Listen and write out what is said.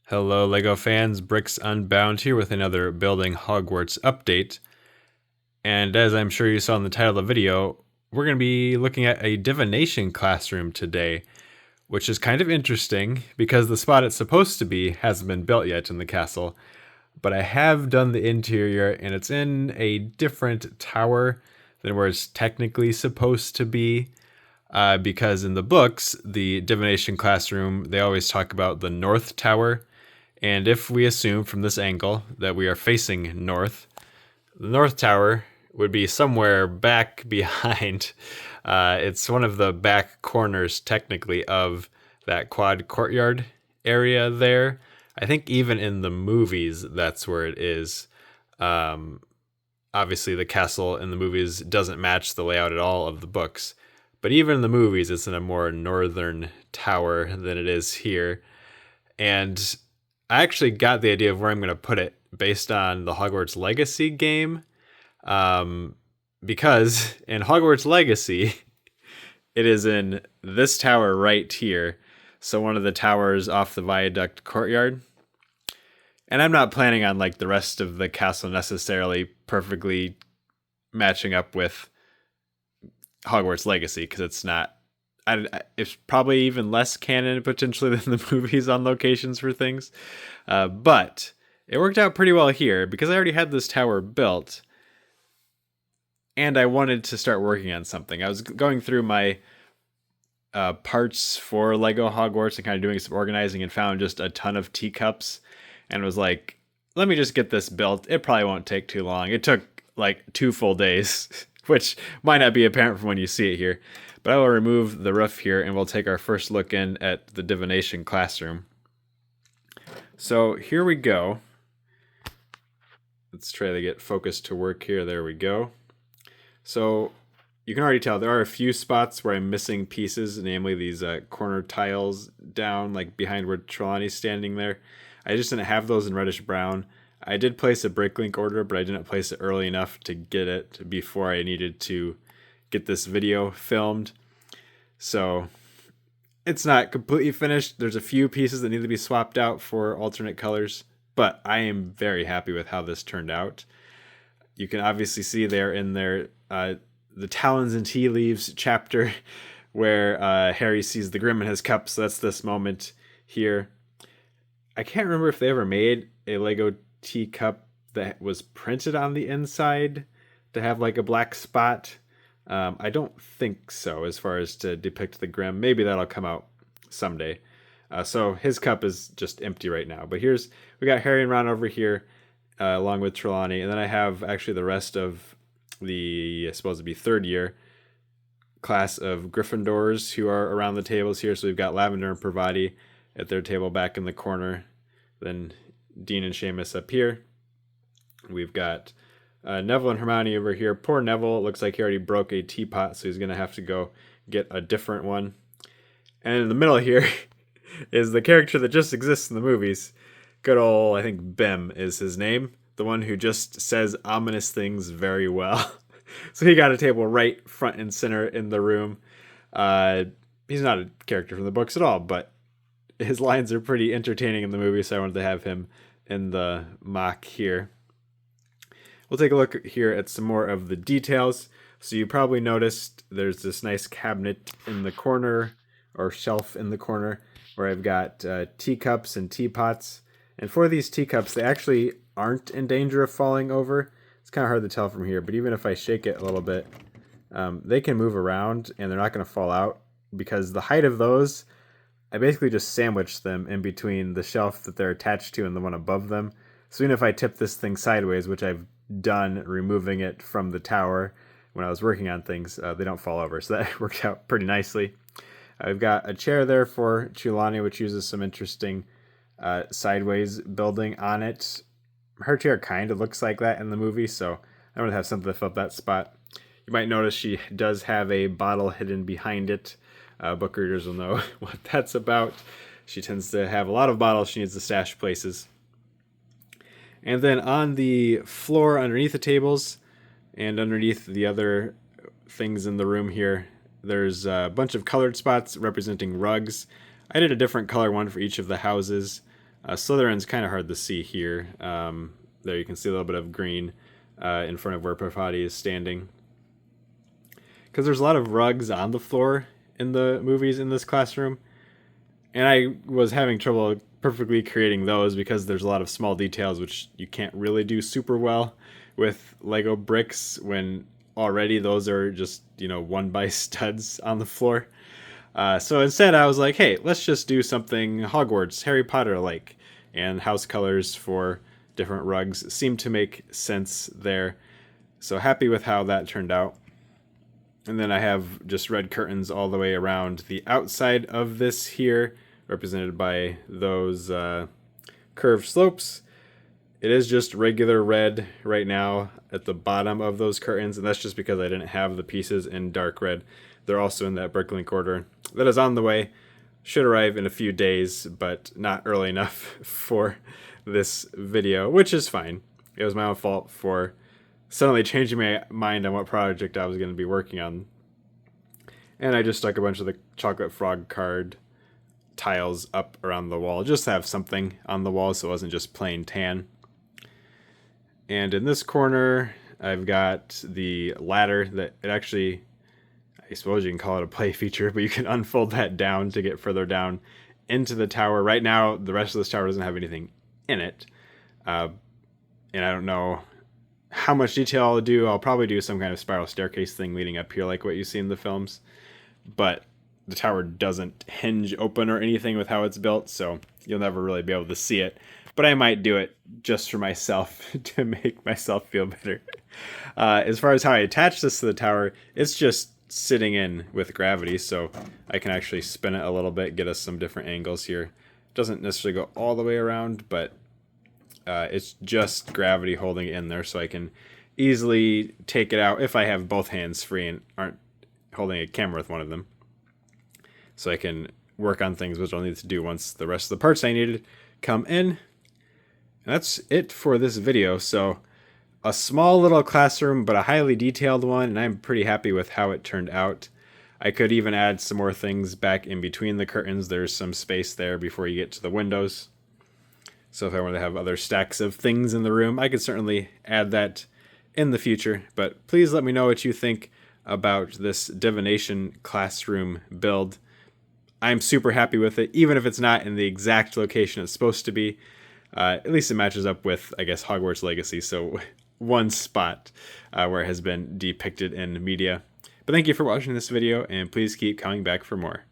Hello, LEGO fans. Bricks Unbound here with another Building Hogwarts update. And as I'm sure you saw in the title of the video, we're going to be looking at a Divination classroom today, which is kind of interesting because the spot it's supposed to be hasn't been built yet in the castle. But I have done the interior, and it's in a different tower than where it's technically supposed to be. Because in the books, the Divination classroom, they always talk about the North Tower. And if we assume from this angle that we are facing north, the North Tower would be somewhere back behind. It's one of the back corners, technically, of that quad courtyard area there. I think even in the movies, that's where it is. Obviously, the castle in the movies doesn't match the layout at all of the books. But even in the movies, it's in a more northern tower than it is here. And I actually got the idea of where I'm going to put it based on the Hogwarts Legacy game. Because in Hogwarts Legacy, it is in this tower right here. So one of the towers off the Viaduct courtyard. And I'm not planning on like the rest of the castle necessarily perfectly matching up with Hogwarts Legacy because it's not. It's probably even less canon potentially than the movies on locations for things. But it worked out pretty well here because I already had this tower built and I wanted to start working on something. I was going through my parts for Lego Hogwarts and kind of doing some organizing and found just a ton of teacups and was like, let me just get this built. It probably won't take too long. It took like 2 full days, which might not be apparent from when you see it here. But I will remove the roof here and we'll take our first look in at the Divination classroom. So here we go. Let's try to get focus to work here. There we go. So you can already tell there are a few spots where I'm missing pieces, namely these corner tiles down, like behind where Trelawney's standing there. I just didn't have those in reddish brown. I did place a bricklink order, but I didn't place it early enough to get it before I needed to get this video filmed. So it's not completely finished. There's a few pieces that need to be swapped out for alternate colors, but I am very happy with how this turned out. You can obviously see there in there the Talons and Tea Leaves chapter where Harry sees the Grim in his cup. So that's this moment here. I can't remember if they ever made a Lego teacup that was printed on the inside to have like a black spot. I don't think so as far as to depict the Grim. Maybe that'll come out someday. So his cup is just empty right now. But we got Harry and Ron over here along with Trelawney. And then I have actually the rest of the, supposed to be third year class of Gryffindors who are around the tables here. So we've got Lavender and Parvati at their table back in the corner. Then Dean and Seamus up here. We've got Neville and Hermione over here. Poor Neville, it looks like he already broke a teapot, so he's going to have to go get a different one. And in the middle here is the character that just exists in the movies. Good old, I think Bim is his name. The one who just says ominous things very well. So he got a table right front and center in the room. He's not a character from the books at all, but his lines are pretty entertaining in the movie, so I wanted to have him in the mock here. We'll take a look here at some more of the details. So you probably noticed there's this nice cabinet in the corner, or shelf in the corner, where I've got teacups and teapots. And for these teacups, they actually aren't in danger of falling over. It's kind of hard to tell from here, but even if I shake it a little bit, they can move around and they're not going to fall out because the height of those, I basically just sandwiched them in between the shelf that they're attached to and the one above them. So even if I tip this thing sideways, which I've done removing it from the tower when I was working on things, they don't fall over. So that worked out pretty nicely. I've got a chair there for Trelawney, which uses some interesting sideways building on it. Her chair kind of looks like that in the movie, so I want to have something to fill up that spot. You might notice she does have a bottle hidden behind it. Book readers will know what that's about. She tends to have a lot of bottles she needs to stash places. And then on the floor underneath the tables and underneath the other things in the room here, there's a bunch of colored spots representing rugs. I did a different color one for each of the houses. Slytherin's kind of hard to see here. There you can see a little bit of green in front of where Parvati is standing. Because there's a lot of rugs on the floor in the movies in this classroom. And I was having trouble perfectly creating those because there's a lot of small details which you can't really do super well with Lego bricks when already those are just, you know, 1x studs on the floor. So instead I was like, hey, let's just do something Hogwarts, Harry Potter like, and house colors for different rugs seemed to make sense there. So happy with how that turned out. And then I have just red curtains all the way around the outside of this here, represented by those curved slopes. It is just regular red right now at the bottom of those curtains, and that's just because I didn't have the pieces in dark red. They're also in that Bricklink order. That is on the way. Should arrive in a few days, but not early enough for this video, which is fine. It was my own fault for suddenly changing my mind on what project I was going to be working on. And I just stuck a bunch of the chocolate frog card tiles up around the wall, just to have something on the wall so it wasn't just plain tan. And in this corner, I've got the ladder that it actually, I suppose you can call it a play feature, but you can unfold that down to get further down into the tower. Right now, the rest of this tower doesn't have anything in it. And I don't know how much detail I'll do. I'll probably do some kind of spiral staircase thing leading up here like what you see in the films. But the tower doesn't hinge open or anything with how it's built, so you'll never really be able to see it. But I might do it just for myself to make myself feel better. As far as how I attach this to the tower, it's just sitting in with gravity, so I can actually spin it a little bit, get us some different angles here. It doesn't necessarily go all the way around, but it's just gravity holding it in there, so I can easily take it out if I have both hands free and aren't holding a camera with one of them. So I can work on things which I'll need to do once the rest of the parts I needed come in. And that's it for this video. So a small little classroom, but a highly detailed one, and I'm pretty happy with how it turned out. I could even add some more things back in between the curtains. There's some space there before you get to the windows. So if I want to have other stacks of things in the room, I could certainly add that in the future. But please let me know what you think about this Divination classroom build. I'm super happy with it, even if it's not in the exact location it's supposed to be. At least it matches up with, I guess, Hogwarts Legacy, so one spot where it has been depicted in media. But thank you for watching this video, and please keep coming back for more.